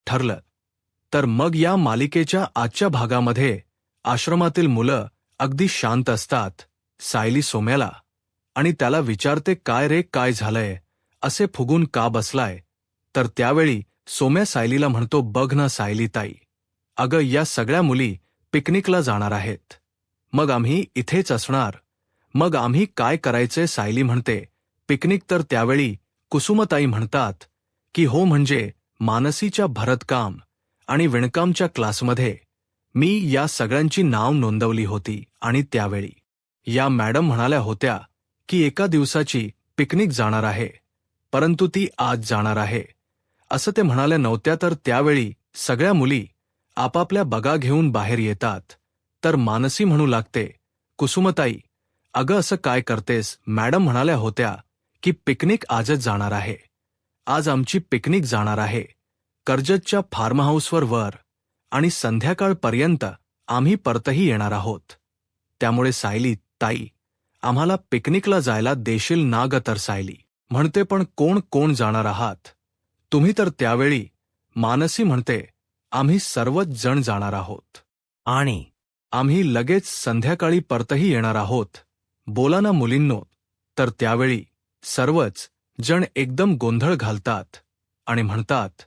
ठरलं. तर मग या मालिकेच्या आजच्या भागामध्ये आश्रमातील मुलं अगदी शांत असतात. सायली सोम्याला आणि त्याला विचारते, काय रे, काय झालंय, असे फुगून का बसलाय. तर त्यावेळी सोम्या सायलीला म्हणतो, बघ ना सायली ताई, अगं या सगळ्या मुली पिकनिकला जाणार आहेत. मग आम्ही इथेच असणार. मग आम्ही काय करायचे. सायली म्हणते, पिकनिक. तर त्यावेळी कुसुमताई म्हणतात की हो, म्हणजे मानसीच्या भरतकाम आणि विणकामच्या क्लासमध्ये मी या सगळ्यांची नाव नोंदवली होती. आणि त्यावेळी या मॅडम म्हणाल्या होत्या की एका दिवसाची पिकनिक जाणार आहे, परंतु ती आज जाणार आहे, असं ते म्हणाल्या नव्हत्या. तर त्यावेळी सगळ्या मुली आपापल्या बगा घेऊन बाहेर येतात. तर मानसी म्हणू लागते, कुसुमताई, अगं असं काय करतेस. मॅडम म्हणाल्या होत्या की पिकनिक आजच जाणार आहे. आज आमची पिकनिक जाणार आहे कर्जतच्या फार्म हाऊसवर वर, आणि संध्याकाळपर्यंत आम्ही परतही येणार आहोत. त्यामुळे सायली ताई, आम्हाला पिकनिकला जायला देशील ना ग. तर सायली म्हणते, पण कोण कोण जाणार आहात तुम्ही. तर त्यावेळी मानसी म्हणते, आम्ही सर्वच जण जाणार आहोत आणि आम्ही लगेच संध्याकाळी परतही येणार आहोत. बोला ना मुलींनो. तर त्यावेळी सर्वच जण एकदम गोंधळ घालतात आणि म्हणतात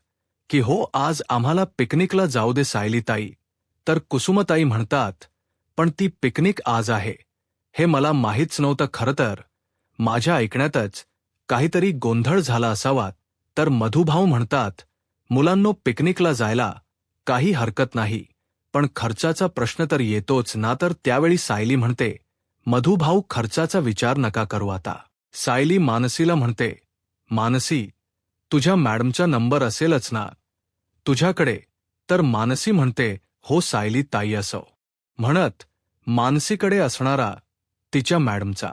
की हो, आज आम्हाला पिकनिकला जाऊ दे सायली ताई. तर कुसुमताई म्हणतात, पण ती पिकनिक आज आहे हे मला माहीच नव्हतं. खरं तर माझ्या ऐकण्यातच काहीतरी गोंधळ झाला असावा. तर मधुभाऊ म्हणतात, मुलांनो, पिकनिकला जायला काही हरकत नाही, पण खर्चाचा प्रश्न तर येतोच ना. तर त्यावेळी सायली म्हणते, मधुभाऊ, खर्चाचा विचार नका करू आता. सायली मानसीला म्हणते, मानसी, तुझ्या मॅडमचा नंबर असेलच ना तुझ्याकडे. तर मानसी म्हणते, हो सायली ताई, असो म्हणत मानसीकडे असणारा तिच्या मॅडमचा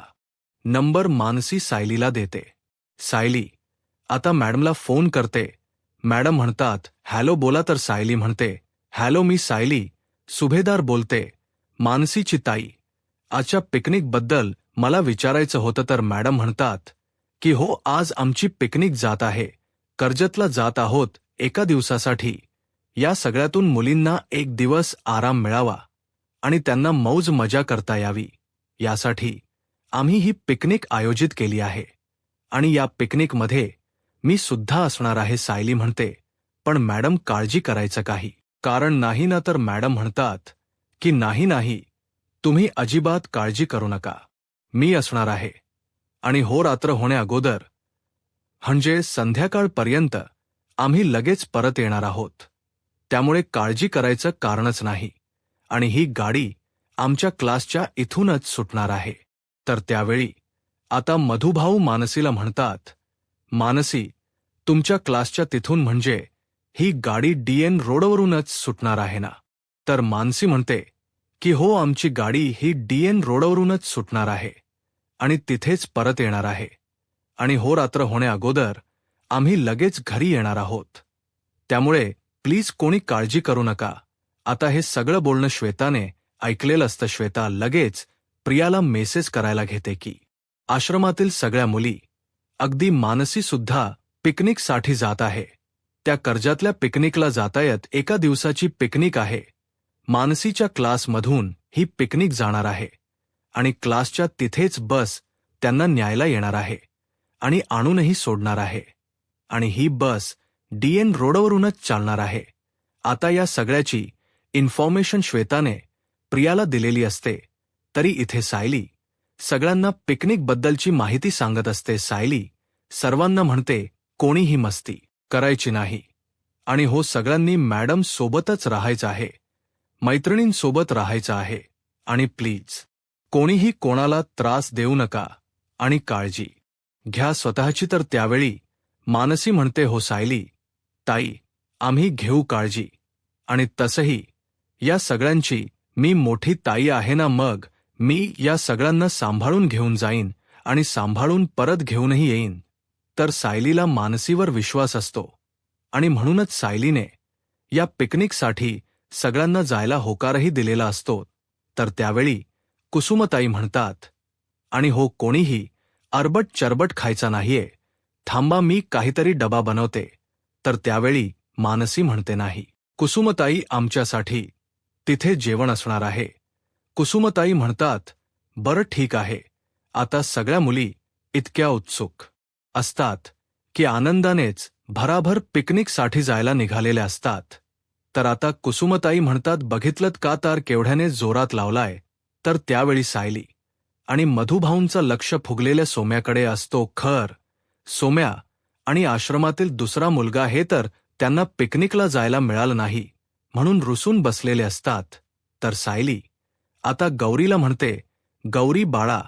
नंबर मानसी सायलीला देते. सायली आता मॅडमला फोन करते. मॅडम म्हणतात, हॅलो, बोला. तर सायली म्हणते, हॅलो, मी सायली सुभेदार बोलते, मानसीची ताई. आजच्या पिकनिकबद्दल मला विचारायचं होतं. तर मॅडम म्हणतात की हो, आज आमची पिकनिक जात आहे, कर्जतला जात आहोत एका दिवसासाठी. या सगळ्यातून मुलींना एक दिवस आराम मिळावा आणि त्यांना मौज मजा करता यावी, यासाठी आम्ही ही पिकनिक आयोजित केली आहे. आणि या पिकनिकमध्ये मी सुद्धा असणार आहे. सायली म्हणते, पण मॅडम, काळजी करायचं काही कारण नाही ना. तर मॅडम म्हणतात की नाही नाही, तुम्ही अजिबात काळजी करू नका, मी असणार आहे. आणि हो, रात्र होण्या अगोदर, म्हणजे संध्याकाळपर्यंत आम्ही लगेच परत येणार आहोत. त्यामुळे काळजी करायचं कारणच नाही. आणि ही गाडी आमच्या क्लासच्या इथूनच सुटणार आहे. तर त्यावेळी आता मधुभाऊ मानसीला म्हणतात, मानसी, तुमच्या क्लासच्या तिथून म्हणजे ही गाडी DN रोडवरूनच सुटणार आहे ना. तर मानसी म्हणते की हो, आमची गाडी ही DN रोडवरूनच सुटणार आहे आणि तिथेच परत येणार आहे. आणि हो, रात्र होण्या अगोदर आम्ही लगेच घरी येणार आहोत. त्यामुळे प्लीज कोणी काळजी करू नका. आता हे सगळं बोलणं श्वेताने ऐकलेलं असतं. श्वेता लगेच प्रियाला मेसेज करायला घेते की आश्रमातील सगळ्या मुली, अगदी मानसी सुद्धा पिकनिकसाठी जात आहे. त्या कर्जतल्या पिकनिकला जातायत. एका दिवसाची पिकनिक आहे. मानसीच्या क्लासमधून ही पिकनिक जाणार आहे आणि क्लासच्या तिथेच बस त्यांना न्यायला येणार आहे आणि आणूनही सोडणार आहे. आणि ही बस DN रोडवरूनच चालणार आहे. आता या सगळ्याची इन्फॉर्मेशन श्वेताने प्रियाला दिलेली असते. तरी इथे सायली सगळ्यांना पिकनिकबद्दलची माहिती सांगत असते. सायली सर्वांना म्हणते, कोणीही मस्ती करायची नाही. आणि हो, सगळ्यांनी मॅडम सोबतच राहायचं आहे, मैत्रिणींसोबत राहायचं आहे. आणि प्लीज कोणीही कोणाला त्रास देऊ नका आणि काळजी घ्या स्वतःची. तर त्यावेळी मानसी म्हणते, हो सायली ताई, आम्ही घेऊ काळजी. आणि तसंही या सगळ्यांची मी मोठी ताई आहे ना. मग मी या सगळ्यांना सांभाळून घेऊन जाईन आणि सांभाळून परत घेऊनही येईन. तर सायलीला मानसीवर विश्वास असतो आणि म्हणूनच सायलीने या पिकनिकसाठी सगळ्यांना जायला होकारही दिलेला असतो. तर त्यावेळी कुसुमताई म्हणतात, आणि हो, कोणीही अरबट चरबट खायचा नाहीये. थांबा, मी काहीतरी डबा बनवते. तर त्यावेळी मानसी म्हणते नाही. कुसुमताई आमच्यासाठी तिथे जेवण असणार आहे. कुसुमताई म्हणतात, बरं ठीक आहे. आता सगळ्या मुली इतक्या उत्सुक असतात की आनंदानेच भराभर पिकनिकसाठी जायला निघालेल्या असतात. तर आता कुसुमताई म्हणतात, बघितलंत का तार केवढ्याने जोरात लावलाय. तर त्यावेळी सायली आणि मधुभाऊंचं लक्ष फुगलेल्या सोम्याकडे असतो. खर सोम्या आणि आश्रमातील दुसरा मुलगा हे तर त्यांना पिकनिकला जायला मिळालं नाही म्हणून रुसून बसलेले असतात. तर सायली आता गौरीला म्हणते, गौरी बाळा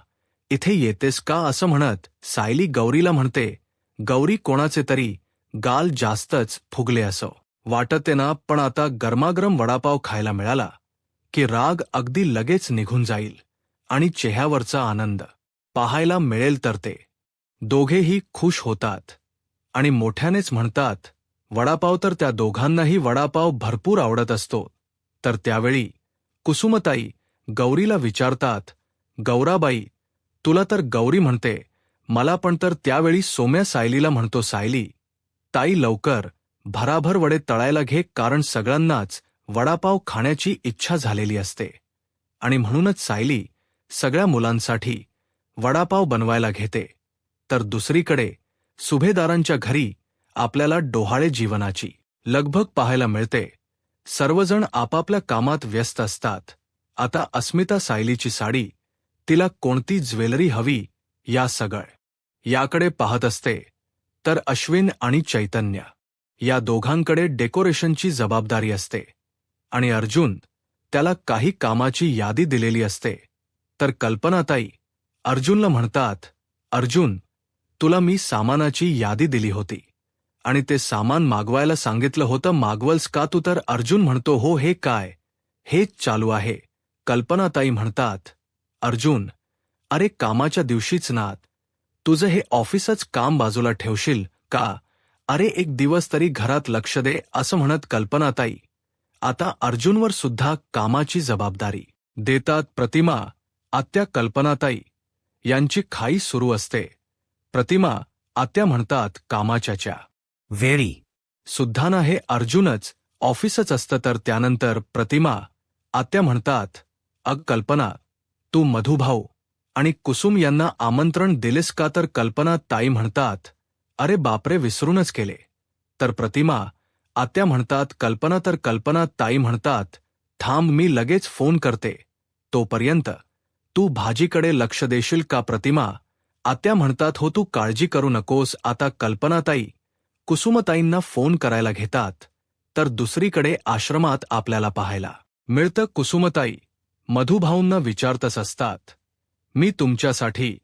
इथे येतेस का असं म्हणत सायली गौरीला म्हणते, गौरी कोणाचे तरी गाल जास्तच फुगले असं वाटते ना, पण आता गरमागरम वडापाव खायला मिळाला की राग अगदी लगेच निघून जाईल आणि चेहऱ्यावरचा आनंद पाहायला मिळेल. तर ते दोघेही खुश होतात आणि मोठ्यानेच म्हणतात, वडापाव. तर त्या दोघांनाही वडापाव भरपूर आवडत असतो. तर त्यावेळी कुसुमताई गौरीला विचारतात, गौराबाई तुला तर गौरी म्हणते मला पण. तर त्यावेळी सोम्या सायलीला म्हणतो, सायली ताई लवकर भराभर वडे तळायला घे, कारण सगळ्यांनाच वडापाव खाण्याची इच्छा झालेली असते. आणि म्हणूनच सायली सगळ्या मुलांसाठी वडापाव बनवायला घेते. तर दुसरीकडे सुभेदारांच्या घरी आपल्याला डोहाळे जीवनाची लगबग पाहायला मिळते. सर्वजण आपापल्या कामात व्यस्त असतात. आता अस्मिता सायलीची साडी, तिला कोणती ज्वेलरी हवी या याकडे पाहत असते. तर अश्विन आणि चैतन्य या दोघांकडे डेकोरेशनची जबाबदारी असते आणि अर्जुन त्याला काही कामाची यादी दिलेली असते. तर कल्पनाताई अर्जुनला म्हणतात, अर्जुन तुला मी सामानाची यादी दिली होती आणि ते सामान मागवायला सांगितलं होतं, मागवलस का तू. तर अर्जुन म्हणतो, हो. हे काय, हेच चालू आहे. कल्पनाताई म्हणतात, अर्जुन अरे कामाच्या दिवशीच ना, तुझं हे ऑफिसच काम बाजूला ठेवशील का. अरे एक दिवस तरी घरात लक्ष दे असं म्हणत कल्पनाताई आता अर्जुनवर सुद्धा कामाची जबाबदारी देतात. प्रतिमा आत्या कल्पनाताई यांची खाई सुरू असते. प्रतिमा आत्या म्हणतात, कामाच्या वेळी सुद्धा ना हे अर्जुनच ऑफिसच असतं. तर त्यानंतर प्रतिमा आत्या म्हणतात, अग कल्पना तू मधुभाऊ आणि कुसुम यांना आमंत्रण दिलेस का. तर कल्पना ताई म्हणतात, अरे बापरे विसरूनच केले. तर प्रतिमा आत्या म्हणतात, कल्पना. तर कल्पना ताई म्हणतात, थांब मी लगेच फोन करते, तोपर्यंत तू भाजीकडे लक्ष देशील का. प्रतिमा आत्या म्हणतात, हो तू काळजी करू नकोस. आता कल्पनाताई कुसुमताईंना फोन करायला घेतात. तर दुसरीकडे आश्रमात आपल्याला पाहायला मिळतं कुसुमताई मधुभाऊंना विचारतच असतात, मी तुमच्यासाठी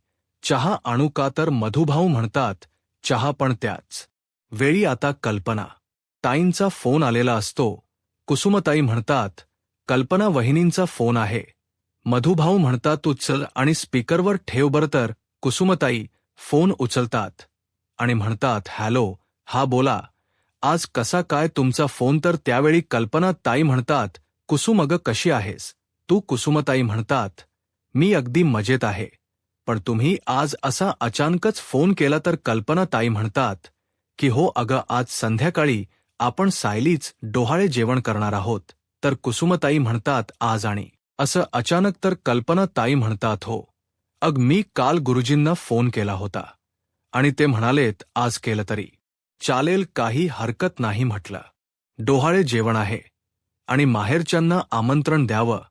चहा आणू का. तर मधुभाऊ म्हणतात, चहा. पण त्याच वेळी आता कल्पना ताईंचा फोन आलेला असतो. कुसुमताई म्हणतात, कल्पना वहिनींचा फोन आहे. मधुभाऊ म्हणतात, तू चल आणि स्पीकरवर ठेव बरं. तर कुसुमताई फोन उचलतात आणि म्हणतात, हॅलो, हा बोला, आज कसा काय तुमचा फोन. तर त्यावेळी कल्पना ताई म्हणतात, कुसुम अगं कशी आहेस तू. कुसुमताई म्हणतात, मी अगदी मजेत आहे, पण तुम्ही आज असा अचानकच फोन केला. तर कल्पना ताई म्हणतात की हो अगं आज संध्याकाळी आपण सायलीच डोहाळे जेवण करणार आहोत. तर कुसुमताई म्हणतात, आज आणि असं अचानक. तर कल्पना ताई म्हणतात, हो अग मी काल गुरुजींना फोन केला होता आणि ते म्हणालेत आज केलं तरी चालेल, काही हरकत नाही म्हटलं. डोहाळे जेवण आहे आणि माहेरच्यांना आमंत्रण द्यावं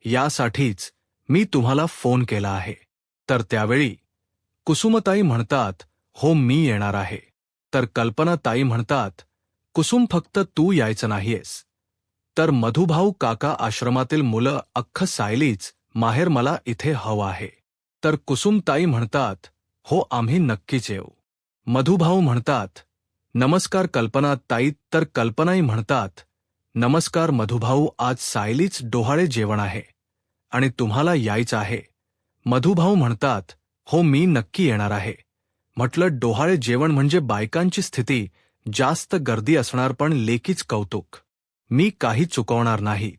यासाठीच मी तुम्हाला फोन केला आहे. तर त्यावेळी कुसुमताई म्हणतात, हो मी येणार आहे. तर कल्पना ताई म्हणतात, कुसुम फक्त तू यायचं नाहीयेस तर मधुभाऊ काका आश्रमातील मुलं अख्खं सायलीच माहेर मला इथे हवं आहे. तर कुसुम ताई म्हणतात, हो आम्ही नक्कीच येऊ. मधुभाऊ म्हणतात, नमस्कार कल्पना ताई. तर कल्पनाई म्हणतात, नमस्कार मधुभाऊ, आज सायलीच डोहाळे जेवण आहे आणि तुम्हाला यायचं आहे. मधुभाऊ म्हणतात, हो मी नक्की येणार आहे. म्हटलं डोहाळे जेवण म्हणजे बायकांची स्थिती, जास्त गर्दी असणार पण लेकीच कौतुक, मी काही चुकवणार नाही,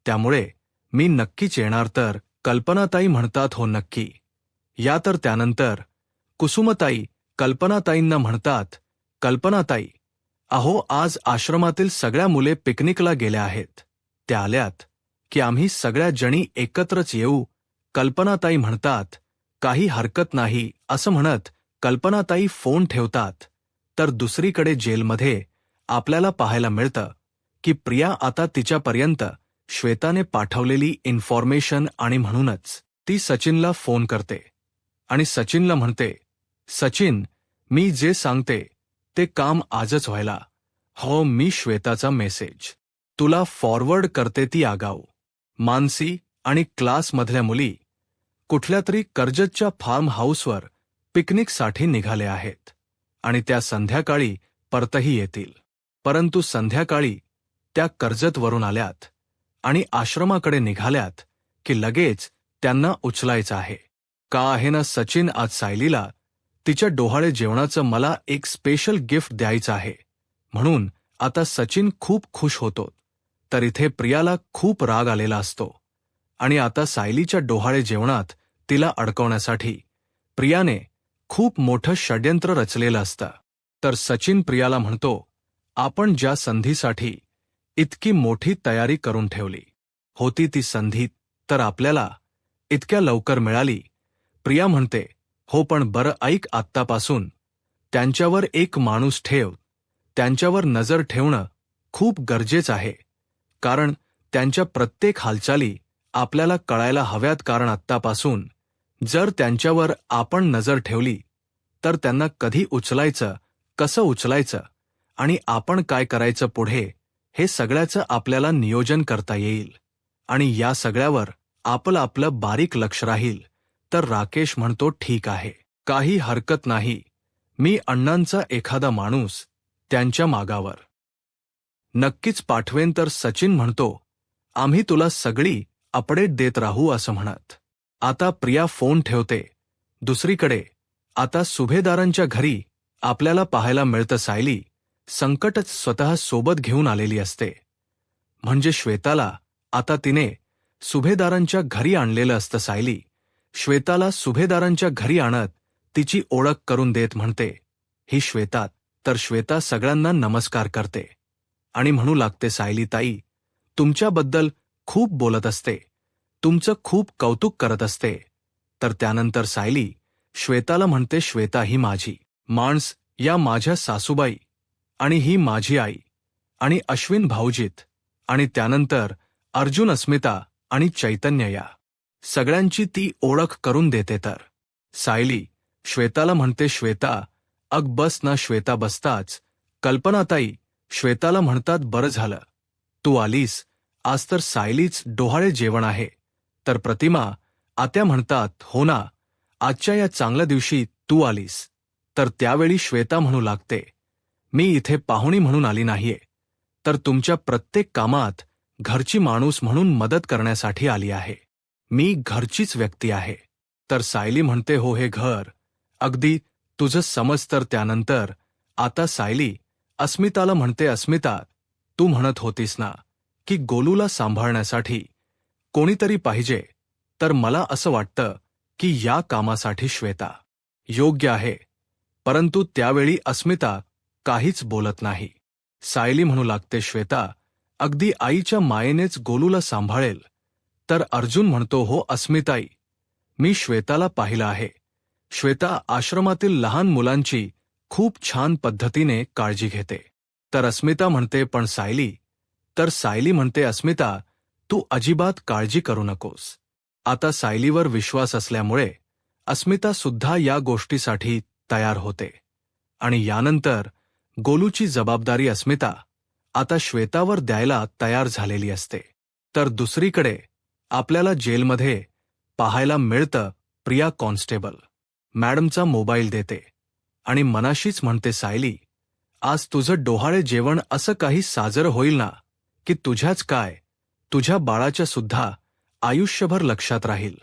त्यामुळे मी नक्कीच येणार. तर कल्पनाताई म्हणतात, हो नक्की या. तर त्यानंतर कुसुमताई कल्पनाताईंना म्हणतात, कल्पनाताई अहो, आज आश्रमातील सगळ्या मुले पिकनिकला गेल्या आहेत. त्या आल्यात की आम्ही सगळ्या जणी एकत्रच येऊ. कल्पनाताई म्हणतात, काही हरकत नाही असं म्हणत कल्पनाताई फोन ठेवतात. तर दुसरीकडे जेलमध्ये आपल्याला पाहायला मिळतं की प्रिया आता तिच्यापर्यंत श्वेताने पाठवलेली इन्फॉर्मेशन आणि म्हणूनच ती सचिनला फोन करते आणि सचिनला म्हणते, सचिन, मी जे सांगते ते काम आजच व्हायला. हो, मी श्वेताचा मेसेज तुला फॉरवर्ड करते. ती आगाऊ मानसी आणि क्लासमधल्या मुली कुठल्यातरी कर्जतच्या फार्म हाऊसवर पिकनिकसाठी निघाले आहेत आणि त्या संध्याकाळी परतही येतील. परंतु संध्याकाळी त्या कर्जतवरून आल्यात आणि आश्रमाकडे निघाल्यात की लगेच त्यांना उचलायचं आहे. का आहे ना सचिन, आज सायलीला तिच्या डोहाळे जेवणाचं मला एक स्पेशल गिफ्ट द्यायचं आहे म्हणून आता सचिन खूप खुश होतो. तर इथे प्रियाला खूप राग आलेला असतो आणि आता सायलीच्या डोहाळे जेवणात तिला अडकवण्यासाठी प्रियाने खूप मोठं षड्यंत्र रचलेलं असतं. तर सचिन प्रियाला म्हणतो, आपण ज्या संधीसाठी इतकी मोठी तयारी करून ठेवली होती ती संधी तर आपल्याला इतक्या लवकर मिळाली. प्रिया म्हणते, हो पण बरं ऐक, आत्तापासून त्यांच्यावर एक माणूस ठेव. त्यांच्यावर नजर ठेवणं खूप गरजेचं आहे कारण त्यांच्या प्रत्येक हालचाली आपल्याला कळायला हव्यात. कारण आत्तापासून जर त्यांच्यावर आपण नजर ठेवली तर त्यांना कधी उचलायचं, कसं उचलायचं आणि आपण काय करायचं पुढे हे सगळ्याचं आपल्याला नियोजन करता येईल आणि या सगळ्यावर आपलं बारीक लक्ष राहील. तर राकेश म्हणतो, ठीक आहे, काही हरकत नाही, मी अण्णांचा एखादा माणूस त्यांच्या मागावर नक्कीच पाठवेन. तर सचिन म्हणतो, आम्ही तुला सगळी अपडेट देत राहू असं म्हणत आता प्रिया फोन ठेवते. दुसरीकडे आता सुभेदारांच्या घरी आपल्याला पाहायला मिळतं सायली संकटच स्वतः सोबत घेऊन आलेली असते. म्हणजे श्वेताला आता तिने सुभेदारांच्या घरी आणलेलं असतं. सायली श्वेताला सुभेदारांच्या घरी आणत तिची ओळख करून देत म्हणते, ही श्वेता. तर श्वेता सगळ्यांना नमस्कार करते आणि म्हणू लागते, सायली ताई, तुमच्याबद्दल खूप बोलत असते, तुमचं खूप कौतुक करत असते. तर त्यानंतर सायली श्वेताला म्हणते, श्वेता ही माझी माणस, या माझ्या सासूबाई आणि ही माझी आई आणि अश्विन भाऊजीत आणि त्यानंतर अर्जुन, अस्मिता आणि चैतन्य या सगळ्यांची ती ओळख करून देते. तर सायली श्वेताला म्हणते, श्वेता, अग बस ना. श्वेता बसताच कल्पनाताई श्वेताला म्हणतात, बरं झालं तू आलीस, आज तर सायलीच डोहाळे जेवण आहे. तर प्रतिमा आत्या म्हणतात, हो ना, आजच्या या चांगल्या दिवशी तू आलीस. तर त्यावेळी श्वेता म्हणू लागते, मी इथे पाहुणी म्हणून आली नाहीये, तर तुमच्या प्रत्येक कामात घरची माणूस म्हणून मदत करण्यासाठी आली आहे. मी घरचीच व्यक्ती आहे. तर सायली म्हणते, हो, हे घर अगदी तुझं समज. तर त्यानंतर आता सायली अस्मिताला म्हणते, अस्मिता, तू म्हणत होतीस ना की गोलूला सांभाळण्यासाठी कोणीतरी पाहिजे, तर मला असं वाटतं की या कामासाठी श्वेता योग्य आहे. परंतु त्यावेळी अस्मिता काहीच बोलत नाही. सायली म्हणू लागते, श्वेता अगदी आईच्या मायेनेच गोलूला सांभाळेल. तर अर्जुन म्हणतो, हो अस्मिताई, मी श्वेताला पाहिलं आहे. श्वेता आश्रमातील लहान मुलांची खूप छान पद्धतीने काळजी घेते. तर अस्मिता म्हणते, पण सायली. तर सायली म्हणते, अस्मिता, तू अजिबात काळजी करू नकोस. आता सायलीवर विश्वास असल्यामुळे अस्मिता सुद्धा या गोष्टीसाठी तयार होते आणि यानंतर गोलूची जबाबदारी अस्मिता आता श्वेतावर द्यायला तयार झालेली असते. तर दुसरीकडे आपल्याला जेलमध्ये पाहायला मिळतं प्रिया कॉन्स्टेबल मॅडमचा मोबाईल देते आणि मनाशीच म्हणते, सायली, आज तुझं डोहाळे जेवण असं काही साजरं होईल ना की तुझ्याच काय, तुझ्या बाळाच्या सुद्धा आयुष्यभर लक्षात राहील.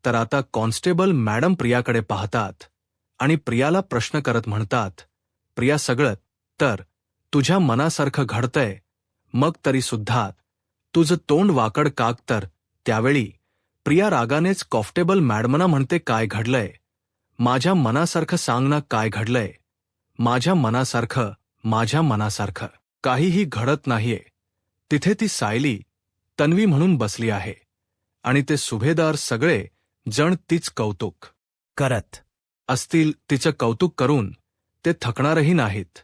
तर आता कॉन्स्टेबल मॅडम प्रियाकडे पाहतात आणि प्रियाला प्रश्न करत म्हणतात, प्रिया, सगळं तर तुझ्या मनासारखं घडतंय, मग तरी सुद्धा तुझं तोंड वाकड काक. तर त्यावेळी प्रिया रागानेच कॉन्स्टेबल मॅडमना म्हणते, काय घडलंय? माझ्या मनासारखं सांग ना, काय घडलंय? माझ्या मनासारखं माझ्या मनासारखं काहीही घडत नाहीये. तिथे ती सायली, तन्वी म्हणून बसली आहे आणि ते सुभेदार सगळे जण तीच कौतुक करत असतील. तिचं कौतुक करून ते थकणारही नाहीत.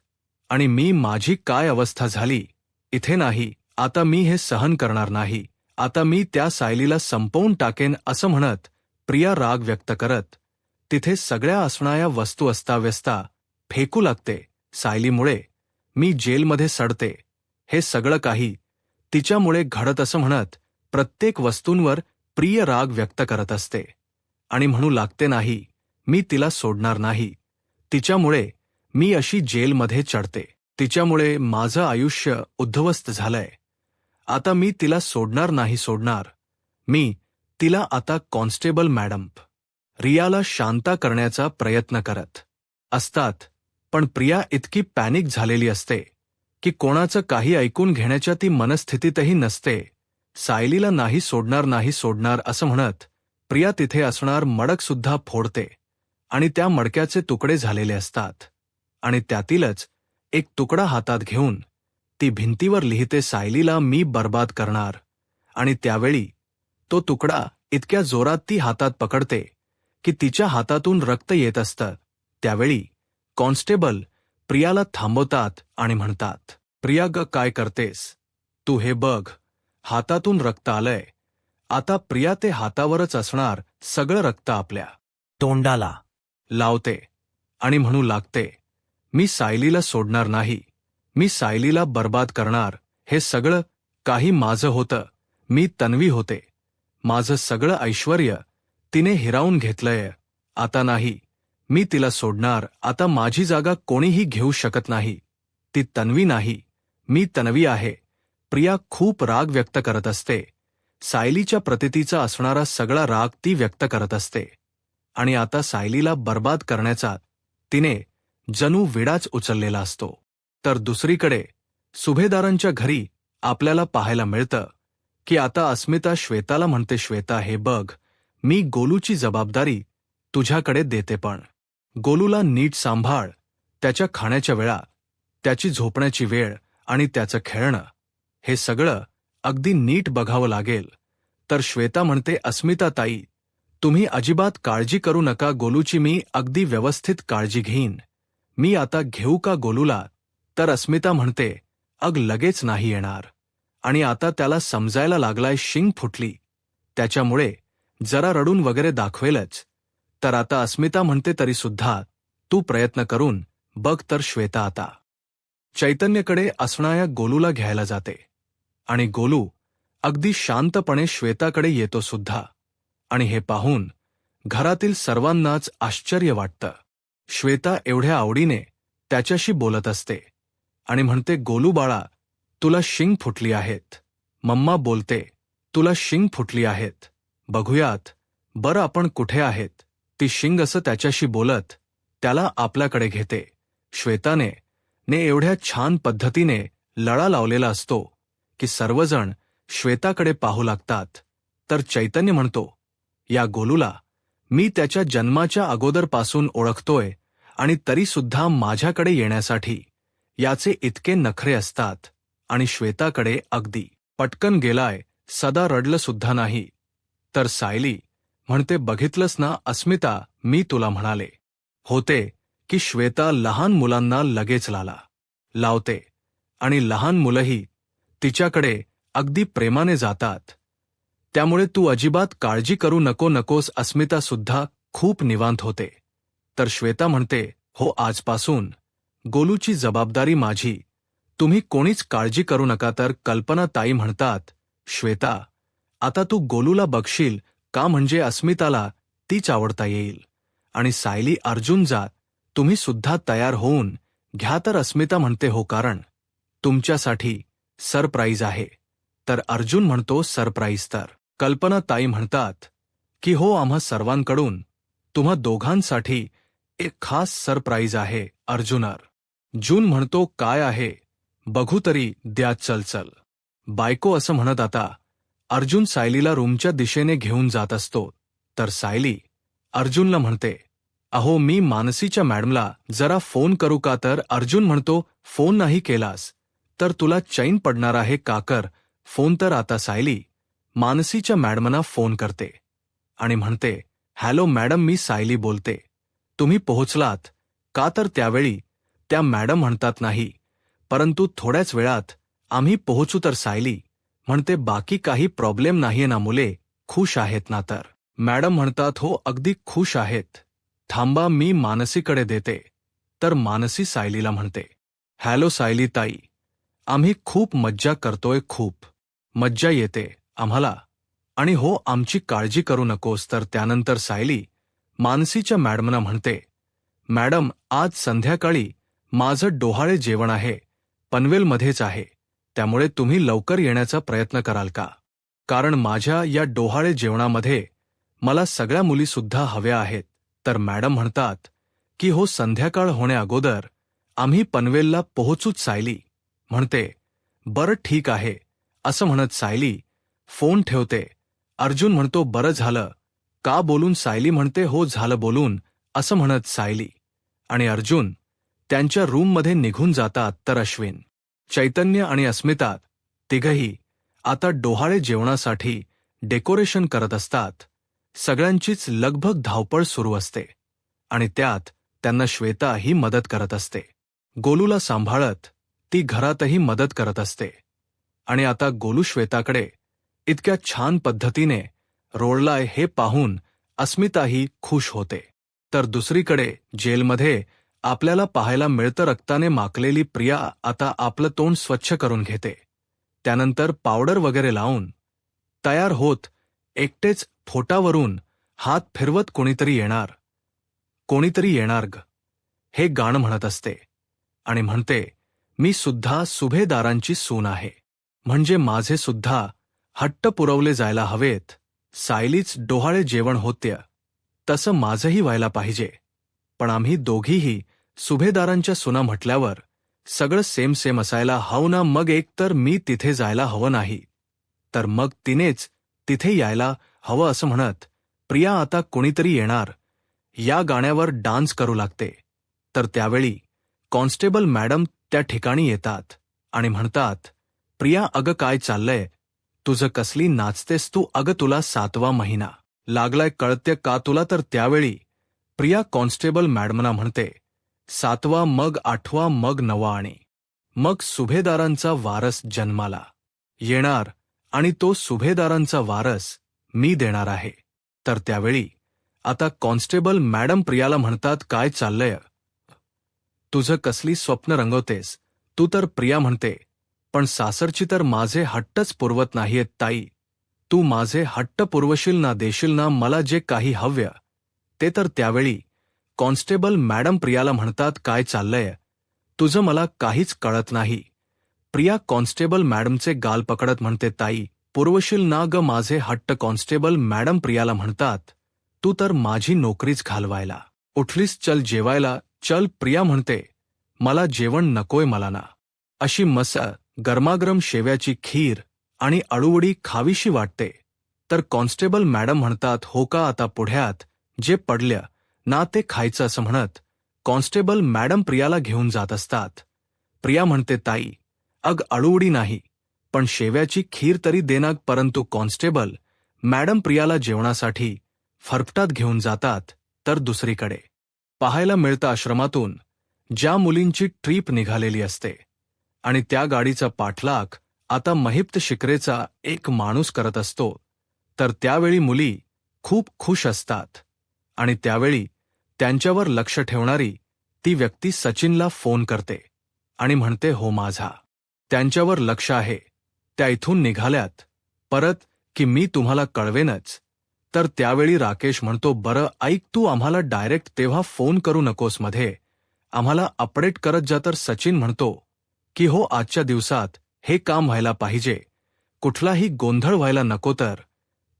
आणि मी, माझी काय अवस्था झाली इथे नाही, आता मी हे सहन करणार नाही, आता मी त्या सायलीला संपवून टाकेन असं म्हणत प्रिया राग व्यक्त करत तिथे सगळ्या असणाऱ्या वस्तू अस्ताव्यस्ता फेकू लागते. सायलीमुळे मी जेलमध्ये सडते, हे सगळं काही तिच्यामुळे घडत असं म्हणत प्रत्येक वस्तूंवर प्रिय राग व्यक्त करत असते आणि म्हणू लागते, नाही, मी तिला सोडणार नाही, तिच्यामुळे मी अशी जेलमध्ये चढते, तिच्यामुळे माझं आयुष्य उद्ध्वस्त झालंय, आता मी तिला सोडणार नाही, सोडणार मी तिला. आता कॉन्स्टेबल मॅडम रियाला शांत करण्याचा प्रयत्न करत असतात, पण प्रिया इतकी पॅनिक झालेली असते की कोणाचं काही ऐकून घेण्याच्या ती मनस्थितीतही नसते. सायलीला नाही सोडणार, नाही सोडणार असं म्हणत प्रिया तिथे असणार मडकसुद्धा फोडते आणि त्या मडक्याचे तुकडे झालेले असतात आणि त्यातीलच एक तुकडा हातात घेऊन ती भिंतीवर लिहिते, सायलीला मी बर्बाद करणार. आणि त्यावेळी तो तुकडा इतक्या जोरात ती हातात पकडते की तिच्या हातातून रक्त येत असतं. त्यावेळी कॉन्स्टेबल प्रियाला थांबवतात आणि म्हणतात, प्रिया ग, काय करतेस तू, हे बघ, हातातून रक्त आलंय. आता प्रिया ते हातावरच असणार सगळं रक्त आपल्या तोंडाला लावते आणि म्हणू लागते, मी सायलीला सोडणार नाही, मी सायलीला बर्बाद करणार, हे सगळं काही माझं होतं, मी तन्वी होते, माझं सगळं ऐश्वर्य तिने हिरावून घेतलंय, आता नाही, मी तिला सोडणार, आता माझी जागा कोणीही घेऊ शकत नाही, ती तन्वी नाही, मी तन्वी आहे. प्रिया खूप राग व्यक्त करत असते. सायलीच्या प्रतितीचा असणारा सगळा राग ती व्यक्त करत असते आणि आता सायलीला बर्बाद करण्याचा तिने जणू विडाच उचललेला असतो. तर दुसरीकडे सुभेदारांच्या घरी आपल्याला पाहायला मिळतं की आता अस्मिता श्वेताला म्हणते, श्वेता, हे बघ, मी गोलूची जबाबदारी तुझ्याकडे देते, पण गोलूला नीट सांभाळ, त्याच्या खाण्याच्या वेळा, त्याची झोपण्याची वेळ आणि त्याचं खेळणं, हे सगळं अगदी नीट बघावं लागेल. तर श्वेता म्हणते, अस्मिता ताई, तुम्ही अजिबात काळजी करू नका, गोलूची मी अगदी व्यवस्थित काळजी घेईन, मी आता घेऊ का गोलूला. तर अस्मिता म्हणते, अग, लगेच नाही येणार, आणि आता त्याला समजायला लागलाय, शिंग फुटली, त्याच्यामुळे जरा रडून वगैरे दाखवेलच. तर आता अस्मिता म्हणते, तरीसुद्धा तू प्रयत्न करून बघ. तर श्वेता आता चैतन्यकडे असणाऱ्या गोलूला घ्यायला जाते आणि गोलू अगदी शांतपणे श्वेताकडे येतो सुद्धा आणि हे पाहून घरातील सर्वांनाच आश्चर्य वाटतं. श्वेता एवढ्या आवडीने त्याच्याशी बोलत असते आणि म्हणते, गोलू बाळा, तुला शिंग फुटली आहेत, मम्मा बोलते, तुला शिंग फुटली आहेत, बघूयात बरं आपण कुठे आहेत. ती शिंग असं त्याच्याशी बोलत त्याला आपल्याकडे घेते. श्वेताने एवढ्या छान पद्धतीने लळा लावलेला असतो की सर्वजण श्वेताकडे पाहू लागतात. तर चैतन्य म्हणतो, या गोलूला मी त्याच्या जन्माच्या अगोदरपासून ओळखतोय आणि तरीसुद्धा माझ्याकडे येण्यासाठी याचे इतके नखरे असतात आणि श्वेताकडे अगदी पटकन गेलाय, सदा रडलं सुद्धा नाही. तर सायली म्हणते, बघितलंस ना अस्मिता, मी तुला म्हणाले होते की श्वेता लहान मुलांना लगेच लावते आणि लहान मुलंही तिच्याकडे अगदी प्रेमाने जातात, त्यामुळे तू अजिबात काळजी करू नकोस. अस्मिता सुद्धा खूप निवांत होते. तर श्वेता म्हणते, हो, आजपासून गोलूची जबाबदारी माझी, तुम्ही कोणीच काळजी करू नका. तर कल्पना ताई म्हणतात, श्वेता, आता तू गोलूला बघशील का, म्हणजे अस्मिताला तीच आवडता येईल. आणि सायली, अर्जुन, जा, तुम्ही सुद्धा तयार होऊन घ्या. तर अस्मिता म्हणते, हो, कारण तुमच्यासाठी सरप्राईज आहे. तर अर्जुन म्हणतो, सरप्राईज. तर कल्पना ताई म्हणतात की हो, आम्हा सर्वांकडून तुम्हा दोघांसाठी एक खास सरप्राईज आहे. अर्जुन म्हणतो, काय आहे, बघू तरी द्या, चल. बायको असं म्हणत आता अर्जुन सायलीला रूमच्या दिशेने घेऊन जात असतो. तर सायली अर्जुनला म्हणते, अहो मी मानसीच्या मॅडमला जरा फोन करू का, तर अर्जुन म्हणतो फोन नाही केलास तर तुला चैन पडणार आहे का, कर फोन. तर आता सायली मानसीच्या मॅडमना फोन करते आणि म्हणते, हॅलो मॅडम, मी सायली बोलते, तुम्ही पोहोचलात का. तर त्यावेळी त्या मॅडम म्हणतात, नाही, परंतु थोड्याच वेळात आम्ही पोहोचू. तर सायली म्हणते, बाकी काही प्रॉब्लेम नाहीये ना, मुले खुश आहेत ना. तर मॅडम म्हणतात, हो अगदी खुश आहेत, थांबा मी मानसीकडे देते. तर मानसी सायलीला म्हणते, हॅलो सायली ताई, आम्ही खूप मज्जा करतोय, खूप मज्जा येते आम्हाला, आणि हो आमची काळजी करू नकोस. तर त्यानंतर सायली मानसीच्या मॅडमना म्हणते, मॅडम आज संध्याकाळी माझं डोहाळे जेवण आहे, पनवेलमध्येच आहे, त्यामुळे तुम्ही लवकर येण्याचा प्रयत्न कराल का, कारण माझ्या या डोहाळे जेवणामध्ये मला सगळ्या मुलीसुद्धा हव्या आहेत. तर मॅडम म्हणतात की हो, संध्याकाळ होण्या अगोदर आम्ही पनवेलला पोहोचूच. सायली म्हणते, बरं ठीक आहे, असं म्हणत सायली फोन ठेवते. अर्जुन म्हणतो, बरं झालं का बोलून. सायली म्हणते, हो झालं बोलून, असं म्हणत सायली आणि अर्जुन त्यांच्या रूममध्ये निघून जातात. तर अश्विन, चैतन्य आणि अस्मिता तिघही आता डोहाळे जेवणासाठी डेकोरेशन करत असतात. सगळ्यांचीच लगभग धावपळ सुरू असते आणि त्यात त्यांना श्वेता ही मदत करत असते. गोलूला सांभाळत ती घरातही मदत करत असते आणि आता गोलू श्वेताकडे इतक्या छान पद्धतीने रोळलाय हे पाहून अस्मिताही खुश होते. तर दुसरीकडे जेलमध्ये आपल्याला पाहायला मिळतं रक्ताने माखलेली प्रिया आता आपलं तोंड स्वच्छ करून घेते. त्यानंतर पावडर वगैरे लावून तयार होत एकटेच फोटावरून हात फिरवत कोणीतरी येणार ग, हे गाणं म्हणत असते आणि म्हणते, मी सुद्धा सुभेदारांची सून आहे, म्हणजे माझे सुद्धा हट्ट पुरवले जायला हवेत. सायलीच डोहाळे जेवण होत्य तसं माझंही व्हायला पाहिजे, पण आम्ही दोघीही सुभेदारांच्या सुना म्हटल्यावर सगळं सेम सेम असायला हवं ना. मग एक तर मी तिथे जायला हवं नाही, तर मग तिनेच तिथे यायला हवं. असं म्हणत प्रिया आता कोणीतरी येणार या गाण्यावर डान्स करू लागते. तर त्यावेळी कॉन्स्टेबल मॅडम त्या ठिकाणी येतात आणि म्हणतात, प्रिया अगं काय चाललंय तुझं, कसली नाचतेस तू, अगं तुला 7वा महिना लागलाय कळते का तुला. तर त्यावेळी प्रिया कॉन्स्टेबल मॅडमना म्हणते, 7वा मग 8वा मग 9वा आणि मग सुभेदारांचा वारस जन्माला येणार आणि तो सुभेदारांचा वारस मी देणार आहे. तर त्यावेळी आता कॉन्स्टेबल मॅडम प्रियाला म्हणतात, काय चाललंय तुझं, कसली स्वप्न रंगवतेस तू. तर प्रिया म्हणते, पण सासरची तर माझे हट्टच पुरवत नाहीयेत ताई, तू माझे हट्ट पुरवशील ना, देशील ना मला जे काही हव्य ते. तर त्यावेळी कॉन्स्टेबल मॅडम प्रियाला म्हणतात, काय चाललंय तुझं, मला काहीच कळत नाही. प्रिया कॉन्स्टेबल मॅडमचे गाल पकडत म्हणते, ताई पुरवशील ना ग माझे हट्ट. कॉन्स्टेबल मॅडम प्रियाला म्हणतात, तू तर माझी नोकरीच घालवायला उठलीस, चल जेवायला चल. प्रिया म्हणते, मला जेवण नकोय मला ना, अशी गरमागरम शेव्याची खीर आणि अळूवडी खावीशी वाटते. तर कॉन्स्टेबल मॅडम म्हणतात, हो का, आता पुढ्यात जे पडल्या ना ते खायचं. असं म्हणत कॉन्स्टेबल मॅडम प्रियाला घेऊन जात असतात. प्रिया म्हणते, ताई अग अळूवडी नाही, पण शेव्याची खीर तरी देना. परंतु कॉन्स्टेबल मॅडम प्रियाला जेवणासाठी फरफटात घेऊन जातात. तर दुसरीकडे पाहायला मिळतं आश्रमातून ज्या मुलींची ट्रीप निघालेली असते आणि त्या गाडीचा पाठलाग आता महिप्त शिकरेचा एक माणूस करत असतो. तर त्यावेळी मुली खूप खुश असतात आणि त्यावेळी त्यांच्यावर लक्ष ठेवणारी ती व्यक्ती सचिनला फोन करते आणि म्हणते, हो माझा त्यांच्यावर लक्ष आहे, त्या इथून निघाल्यात परत की मी तुम्हाला कळवेनच. तर त्यावेळी राकेश म्हणतो, बरं ऐक, तू आम्हाला डायरेक्ट तेव्हा फोन करू नकोस, मध्ये आम्हाला अपडेट करत जा. तर सचिन म्हणतो की हो, आजच्या दिवसात हे काम व्हायला पाहिजे, कुठलाही गोंधळ व्हायला नको. तर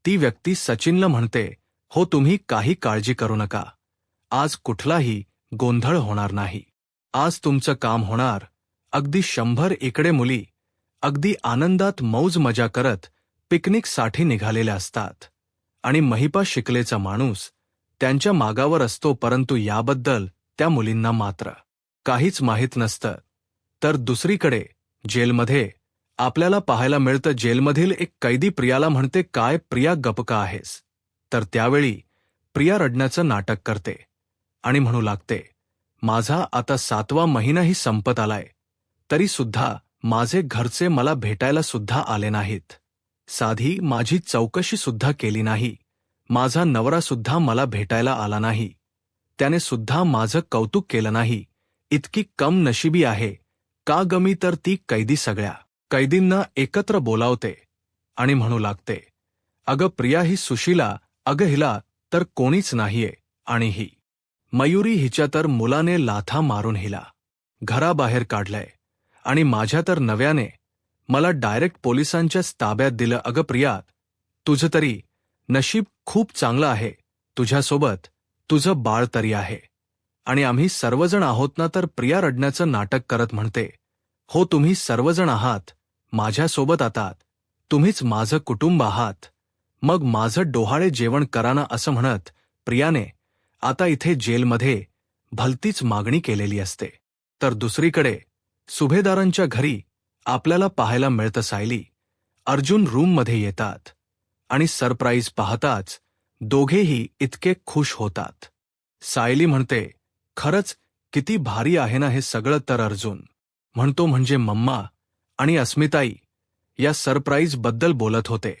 ती व्यक्ती सचिनला म्हणते, हो तुम्ही काही काळजी करू नका, आज कुठलाही गोंधळ होणार नाही, आज तुमचं काम होणार अगदी 100. इकडे मुली अगदी आनंदात मौज मजा करत पिकनिकसाठी निघालेल्या असतात आणि महिपा शिकलेचा माणूस त्यांच्या मागावर असतो, परंतु याबद्दल त्या मुलींना मात्र काहीच माहीत नसतं. तर दुसरीकडे जेलमध्ये आपल्याला पाहायला मिळतं, जेलमधील एक कैदी प्रियाला म्हणते, काय प्रिया गप्प का आहेस? तर त्यावेळी प्रिया रडण्याचं नाटक करते आणि म्हणू लागते, माझा आता 7वा महिनाही संपत आलाय, तरी सुद्धा माझे घरचे मला भेटायला सुद्धा आले नाहीत. साधी माझी चौकशी सुद्धा केली नाही. माझा नवरा सुद्धा मला भेटायला आला नाही. त्याने सुद्धा माझं कौतुक केलं नाही. इतकी कम नशिबी आहे का ग मी? तर ती कैदी सगळ्या कैदींना एकत्र बोलावते आणि म्हणू लागते, अगं प्रिया ही सुशीला, अगं हिला तर कोणीच नाहीये, आणि ही मयुरी, हिच्या तर मुलाने लाथा मारून हिला घराबाहेर काढलंय, आणि माझ्या तर नव्याने मला डायरेक्ट पोलिसांच्याच ताब्यात दिलं. अगं प्रिया, तुझं तरी नशीब खूप चांगलं आहे, तुझ्यासोबत तुझं बाळ तरी आहे, आणि आम्ही सर्वजण आहोत ना. तर प्रिया रडण्याचं नाटक करत म्हणते, हो तुम्ही सर्वजण आहात माझ्यासोबत, आतात तुम्हीच माझं कुटुंब आहात, मग माझं डोहाळे जेवण करा ना. असं म्हणत प्रियाने आता इथे जेलमध्ये भलतीच मागणी केलेली असते. तर दुसरीकडे सुभेदारांच्या घरी आपल्याला पाहायला मिळतं, सायली अर्जुन रूममध्ये येतात आणि सरप्राईज पाहताच दोघेही इतके खुश होतात. सायली म्हणते, खरंच किती भारी आहे ना हे सगळं. तर अर्जुन म्हणतो, म्हणजे मम्मा आणि अस्मिताई या सरप्राईज बद्दल बोलत होते.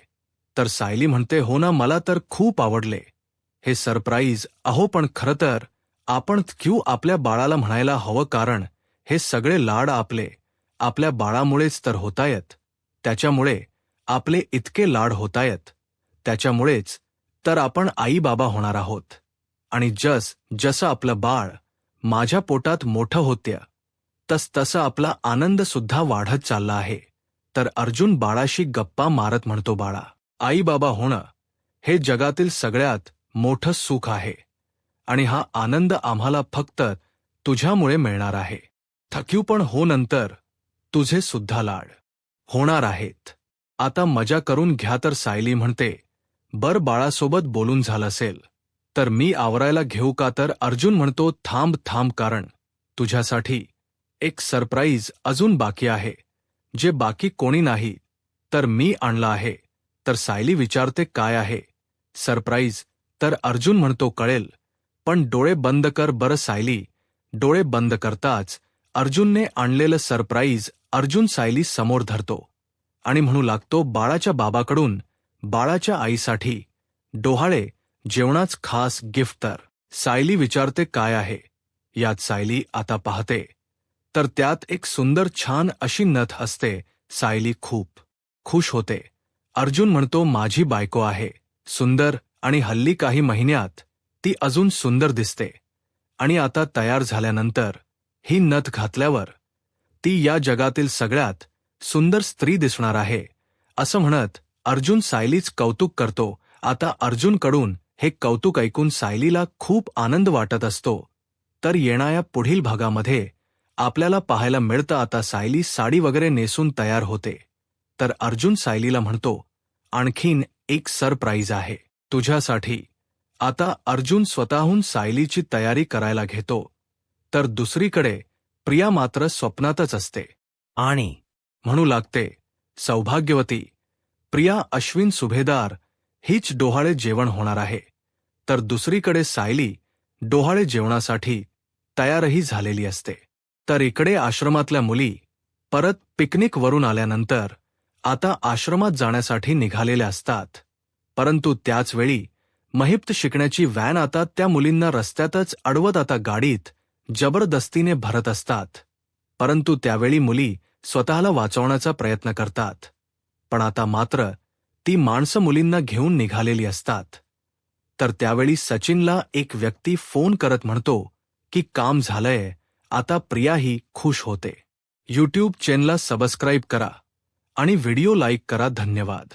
तर सायली म्हणते, हो ना, मला तर खूप आवडले हे सरप्राईज. अहो पण खरं तर आपण आपल्या बाळाला म्हणायला हवं, कारण हे सगळे लाड आपल्या बाळामुळेच तर होतायत. त्याच्यामुळे आपले इतके लाड होतायत, त्याच्यामुळेच तर आपण आई बाबा होणार आहोत. आणि जसं आपलं बाळ माझ्या पोटात मोठं होतं, तसं आपला आनंद सुद्धा वाढत चालला आहे. तर अर्जुन बाळाशी गप्पा मारत म्हणतो, बाळा, आई बाबा होणं हे जगातील सगळ्यात मोठं सुख आहे, आणि हा आनंद आम्हाला फक्त तुझ्यामुळे मिळणार आहे. थकीव पण हो, नंतर तुझे सुद्धा लाड होणार आहेत. आता मजा करून घ्या. तर सायली म्हणते, बर बाळासोबत बोलून झालं असेल तर मी आवरायला घेऊ का? तर अर्जुन म्हणतो, थांब, कारण तुझ्यासाठी एक सरप्राईज अजून बाकी आहे, जे बाकी कोणी नाही तर मी आणलं आहे. तर सायली विचारते, काय आहे सरप्राईज? तर अर्जुन म्हणतो, कळेल, पण डोळे बंद कर बरं. सायली डोळे बंद करताच अर्जुनने आणलेलं सरप्राईज अर्जुन सायली समोर धरतो आणि म्हणू लागतो, बाळाच्या बाबाकडून बाळाच्या आईसाठी डोहाळे जेवणाच खास गिफ्ट. तर सायली विचारते, काय आहे यात? सायली आता पाहते तर त्यात एक सुंदर छान अशी नथ असते. सायली खूप खुश होते. अर्जुन म्हणतो, माझी बायको आहे सुंदर, आणि हल्ली काही महिन्यात ती अजून सुंदर दिसते, आणि आता तयार झाल्यानंतर ही नथ घातल्यावर ती या जगातील सगळ्यात सुंदर स्त्री दिसणार आहे. असं म्हणत अर्जुन सायलीच कौतुक करतो. आता अर्जुनकडून हे कौतुक ऐकून सायलीला खूप आनंद वाटत असतो. तर येणाऱ्या पुढील भागामध्ये आपल्याला पाहायला मिळतं, आता सायली साडी वगैरे नेसून तयार होते. तर अर्जुन सायलीला म्हणतो, आणखीन एक सरप्राईज आहे तुझ्यासाठी. आता अर्जुन स्वतःहून सायलीची तयारी करायला घेतो. तर दुसरीकडे प्रिया मात्र स्वप्नातच असते आणि म्हणू लागते, सौभाग्यवती प्रिया अश्विन सुभेदार हीच डोहाळे जेवण होणार आहे. तर दुसरीकडे सायली डोहाळे जेवणासाठी तयारही झालेली असते. तर इकडे आश्रमातल्या मुली परत पिकनिकवरून आल्यानंतर आता आश्रमात जाण्यासाठी निघालेल्या असतात. परंतु त्याच वेळी महिप्त शिकण्याची व्हॅन आता त्या मुलींना रस्त्यातच अडवत आता गाडीत जबरदस्तीने भरत असतात. परंतु त्यावेळी मुली स्वतःला वाचवण्याचा प्रयत्न करतात, पण आता मात्र ती माणसं मुलींना घेऊन निघालेली असतात. तर त्यावेळी सचिनला एक व्यक्ती फोन करत म्हणतो की काम झालंय. आता प्रियाही खुश होते. यूट्यूब चॅनलला सबस्क्राईब करा आणि व्हिडिओ लाईक करा. धन्यवाद.